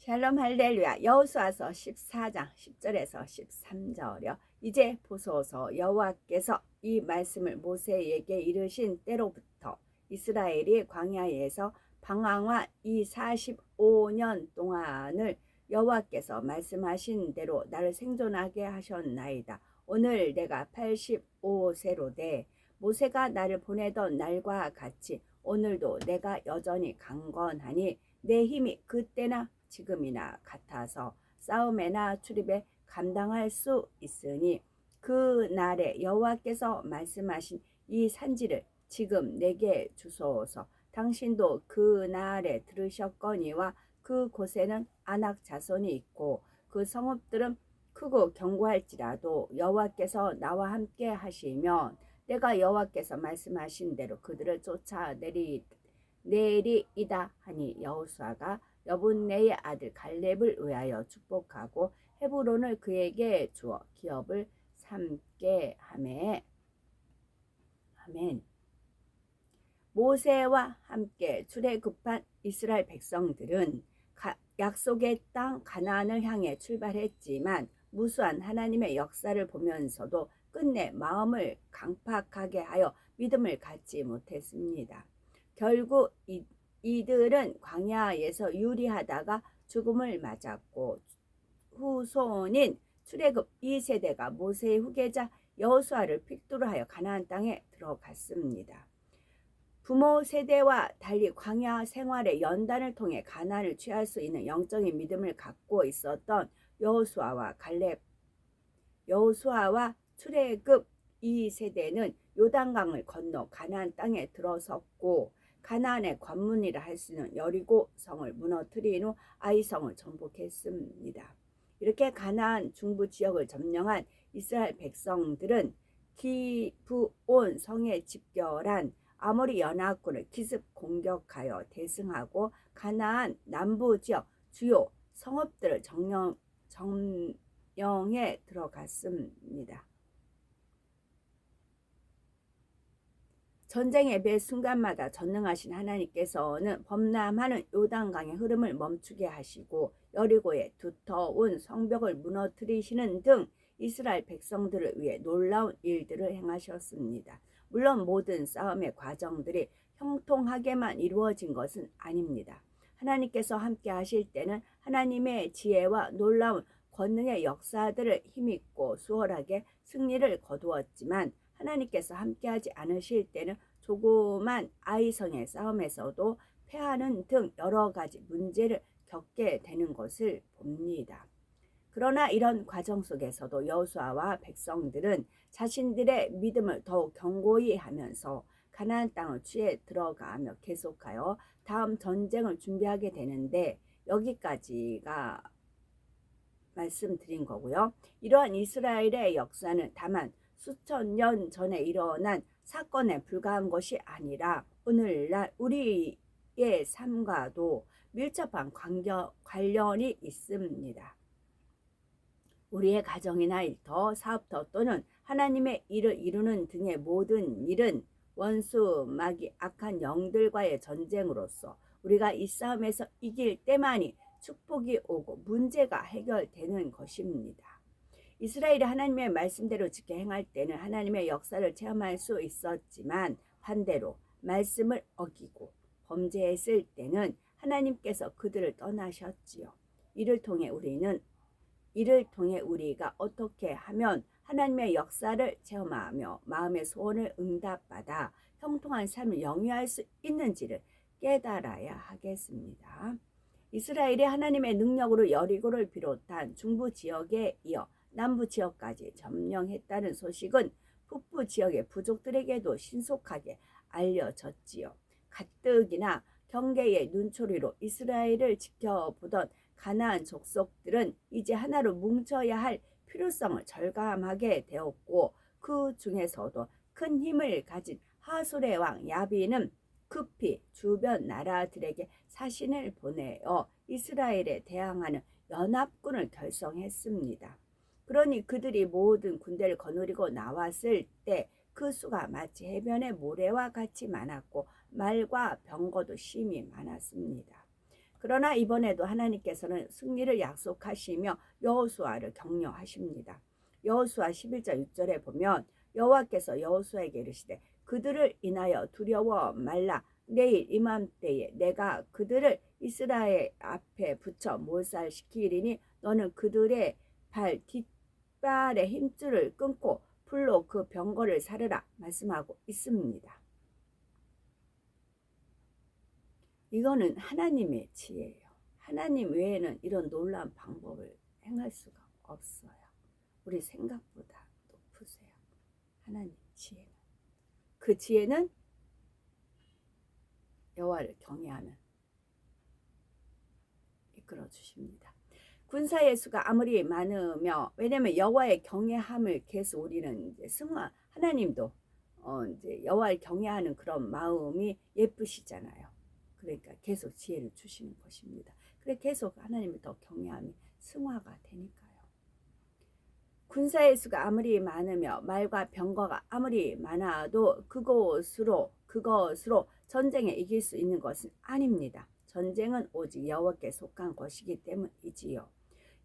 샬롬 할렐루야. 여호수아서 14장 10절에서 13절이요. 이제 보소서, 여호와께서 이 말씀을 모세에게 이르신 때로부터 이스라엘이 광야에서 방황한 이 45년 동안을 여호와께서 말씀하신 대로 나를 생존하게 하셨나이다. 오늘 내가 85세로 돼 모세가 나를 보내던 날과 같이 오늘도 내가 여전히 강건하니 내 힘이 그때나 지금이나 같아서 싸움에나 출입에 감당할 수 있으니 그 날에 여호와께서 말씀하신 이 산지를 지금 내게 주소서. 당신도 그 날에 들으셨거니와 그 곳에는 아낙 자손이 있고 그 성읍들은 크고 견고할지라도 여호와께서 나와 함께 하시면 내가 여호와께서 말씀하신 대로 그들을 쫓아내리이다 하니 여호수아가 여분네의 아들 갈렙을 위하여 축복하고 헤브론을 그에게 주어 기업을 삼게 하매. 아멘. 모세와 함께 출애굽한 이스라엘 백성들은 약속의 땅 가나안을 향해 출발했지만 무수한 하나님의 역사를 보면서도 끝내 마음을 강팍하게 하여 믿음을 갖지 못했습니다. 결국 이들은 광야에서 유리하다가 죽음을 맞았고 후손인 출애굽 2세대가 모세의 후계자 여호수아를 필두로 하여 가나안 땅에 들어갔습니다. 부모 세대와 달리 광야 생활의 연단을 통해 가나안을 취할 수 있는 영적인 믿음을 갖고 있었던 여호수아와 출애굽 2세대는 요단강을 건너 가나안 땅에 들어섰고 가나안의 관문이라 할 수 있는 여리고 성을 무너뜨린 후 아이성을 정복했습니다. 이렇게 가나안 중부 지역을 점령한 이스라엘 백성들은 기브온 성에 집결한 아모리 연합군을 기습 공격하여 대승하고 가나안 남부 지역 주요 성읍들을 점령해 들어갔습니다. 전쟁의 매 순간마다 전능하신 하나님께서는 범람하는 요단강의 흐름을 멈추게 하시고 여리고의 두터운 성벽을 무너뜨리시는 등 이스라엘 백성들을 위해 놀라운 일들을 행하셨습니다. 물론 모든 싸움의 과정들이 형통하게만 이루어진 것은 아닙니다. 하나님께서 함께 하실 때는 하나님의 지혜와 놀라운 권능의 역사들을 힘있고 수월하게 승리를 거두었지만 하나님께서 함께하지 않으실 때는 조그만 아이성의 싸움에서도 패하는 등 여러 가지 문제를 겪게 되는 것을 봅니다. 그러나 이런 과정 속에서도 여호수아와 백성들은 자신들의 믿음을 더욱 견고히 하면서 가나안 땅을 취해 들어가며 계속하여 다음 전쟁을 준비하게 되는데 여기까지가 말씀드린 거고요. 이러한 이스라엘의 역사는 다만 수천 년 전에 일어난 사건에 불과한 것이 아니라 오늘날 우리의 삶과도 밀접한 관련이 있습니다. 우리의 가정이나 일터, 사업터 또는 하나님의 일을 이루는 등의 모든 일은 원수, 마귀, 악한 영들과의 전쟁으로서 우리가 이 싸움에서 이길 때만이 축복이 오고 문제가 해결되는 것입니다. 이스라엘이 하나님의 말씀대로 지켜 행할 때는 하나님의 역사를 체험할 수 있었지만 반대로 말씀을 어기고 범죄했을 때는 하나님께서 그들을 떠나셨지요. 이를 통해 우리가 어떻게 하면 하나님의 역사를 체험하며 마음의 소원을 응답받아 형통한 삶을 영위할 수 있는지를 깨달아야 하겠습니다. 이스라엘이 하나님의 능력으로 여리고를 비롯한 중부 지역에 이어 남부 지역까지 점령했다는 소식은 북부 지역의 부족들에게도 신속하게 알려졌지요. 가뜩이나 경계의 눈초리로 이스라엘을 지켜보던 가나안 족속들은 이제 하나로 뭉쳐야 할 필요성을 절감하게 되었고 그 중에서도 큰 힘을 가진 하솔의 왕 야빈은 급히 주변 나라들에게 사신을 보내어 이스라엘에 대항하는 연합군을 결성했습니다. 그러니 그들이 모든 군대를 거느리고 나왔을 때 그 수가 마치 해변의 모래와 같이 많았고 말과 병거도 심히 많았습니다. 그러나 이번에도 하나님께서는 승리를 약속하시며 여호수아를 격려하십니다. 여호수아 11장 6절에 보면 여호와께서 여호수아에게 이르시되 그들을 인하여 두려워 말라. 내일 이맘때에 내가 그들을 이스라엘 앞에 붙여 몰살시키리니 너는 그들의 발 뒷발의 힘줄을 끊고 불로 그 병거를 사르라 말씀하고 있습니다. 이거는 하나님의 지혜예요. 하나님 외에는 이런 놀라운 방법을 행할 수가 없어요. 우리 생각보다 높으세요. 하나님 지혜는. 그 지혜는 여호와를 경외하면 이끌어 주십니다. 군사의 수가 아무리 많으며, 왜냐면 여호와의 경외함을 계속 우리는 이제 하나님도 이제 여호와를 경외하는 그런 마음이 예쁘시잖아요. 그러니까 계속 지혜를 주시는 것입니다. 그래 계속 하나님을 더 경외함이 승화가 되니까요. 군사의 수가 아무리 많으며 말과 병거가 아무리 많아도 그것으로 전쟁에 이길 수 있는 것은 아닙니다. 전쟁은 오직 여호와께 속한 것이기 때문이지요.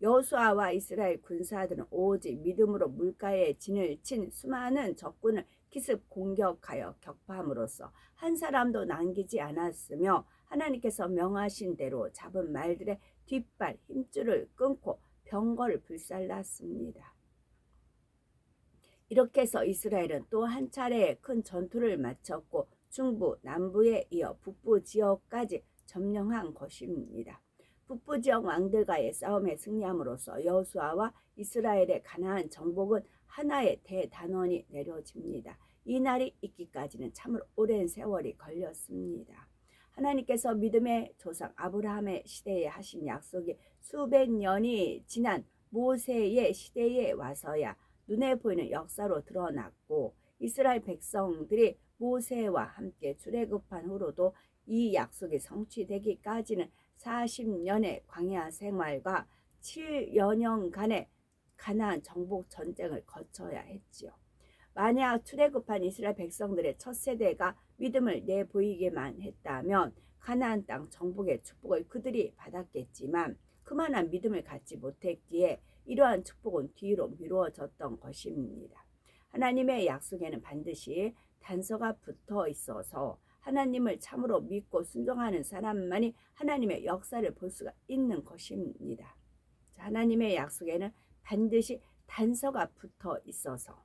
여호수아와 이스라엘 군사들은 오직 믿음으로 물가에 진을 친 수많은 적군을 기습 공격하여 격파함으로써 한 사람도 남기지 않았으며 하나님께서 명하신 대로 잡은 말들의 뒷발 힘줄을 끊고 병거를 불살랐습니다. 이렇게 해서 이스라엘은 또 한 차례 큰 전투를 마쳤고 중부, 남부에 이어 북부 지역까지 점령한 것입니다. 북부 지역 왕들과의 싸움에 승리함으로써 여호수아와 이스라엘의 가나안 정복은 하나의 대단원이 내려집니다. 이 날이 있기까지는 참으로 오랜 세월이 걸렸습니다. 하나님께서 믿음의 조상 아브라함의 시대에 하신 약속이 수백 년이 지난 모세의 시대에 와서야 눈에 보이는 역사로 드러났고, 이스라엘 백성들이 모세와 함께 출애굽한 후로도 이 약속이 성취되기까지는 40년의 광야 생활과 7여 년간의 가나안 정복 전쟁을 거쳐야 했지요. 만약 출애굽한 이스라엘 백성들의 첫 세대가 믿음을 내보이기만 했다면 가나안 땅 정복의 축복을 그들이 받았겠지만 그만한 믿음을 갖지 못했기에 이러한 축복은 뒤로 미루어졌던 것입니다. 하나님의 약속에는 반드시 단서가 붙어 있어서 하나님을 참으로 믿고 순종하는 사람만이 하나님의 역사를 볼 수가 있는 것입니다. 하나님의 약속에는 반드시 단서가 붙어 있어서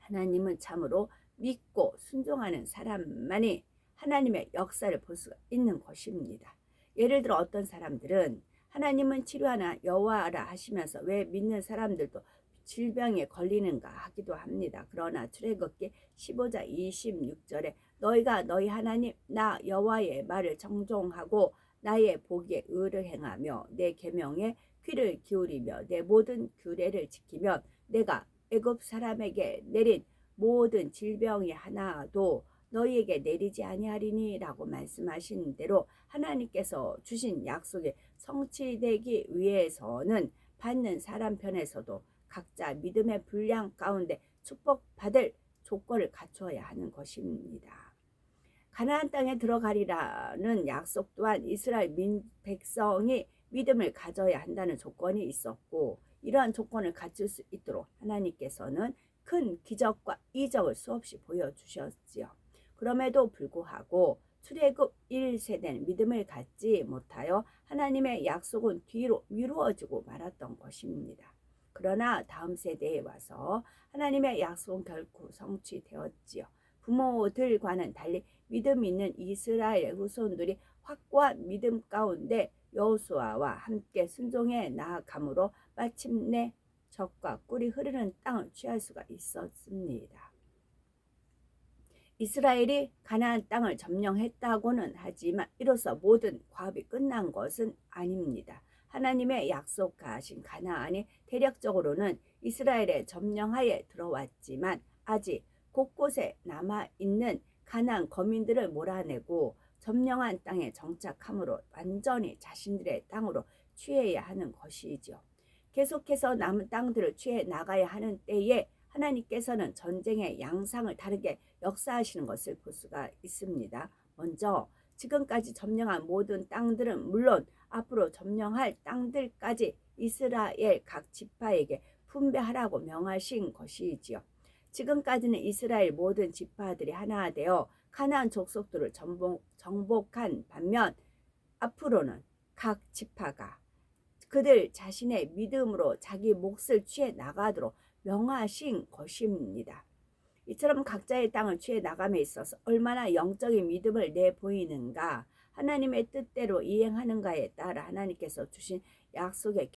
하나님은 참으로 믿고 순종하는 사람만이 하나님의 역사를 볼 수가 있는 것입니다. 예를 들어 어떤 사람들은 하나님은 치료하나 여호와라 하시면서 왜 믿는 사람들도 질병에 걸리는가 하기도 합니다. 그러나 출애굽기 15장 26절에 너희가 너희 하나님 나 여호와의 말을 정종하고 나의 보기에 의를 행하며 내 계명에 귀를 기울이며 내 모든 규례를 지키면 내가 애굽 사람에게 내린 모든 질병이 하나도 너희에게 내리지 아니하리니 라고 말씀하신 대로 하나님께서 주신 약속이 성취되기 위해서는 받는 사람 편에서도 각자 믿음의 분량 가운데 축복받을 조건을 갖춰야 하는 것입니다. 가나안 땅에 들어가리라는 약속 또한 이스라엘 백성이 믿음을 가져야 한다는 조건이 있었고, 이러한 조건을 갖출 수 있도록 하나님께서는 큰 기적과 이적을 수없이 보여주셨지요. 그럼에도 불구하고 출애굽 1세대는 믿음을 갖지 못하여 하나님의 약속은 뒤로 미루어지고 말았던 것입니다. 그러나 다음 세대에 와서 하나님의 약속은 결코 성취되었지요. 부모들과는 달리 믿음 있는 이스라엘 후손들이 확고한 믿음 가운데 여호수아와 함께 순종해 나아감으로 마침내 젖과 꿀이 흐르는 땅을 취할 수가 있었습니다. 이스라엘이 가나안 땅을 점령했다고는 하지만 이로써 모든 과업이 끝난 것은 아닙니다. 하나님의 약속하신 가나안이 대략적으로는 이스라엘의 점령하에 들어왔지만 아직 곳곳에 남아있는 가나안 거민들을 몰아내고 점령한 땅에 정착함으로 완전히 자신들의 땅으로 취해야 하는 것이죠. 계속해서 남은 땅들을 취해 나가야 하는 때에 하나님께서는 전쟁의 양상을 다르게 역사하시는 것을 볼 수가 있습니다. 먼저 지금까지 점령한 모든 땅들은 물론 앞으로 점령할 땅들까지 이스라엘 각 지파에게 분배하라고 명하신 것이지요. 지금까지는 이스라엘 모든 지파들이 하나 되어 가나안 족속들을 정복한 반면 앞으로는 각 지파가 그들 자신의 믿음으로 자기 몫을 취해 나가도록 명하신 것입니다. 이처럼 각자의 땅을 취해 나감에 있어서 얼마나 영적인 믿음을 내보이는가, 하나님의 뜻대로 이행하는가에 따라 하나님께서 주신 약속의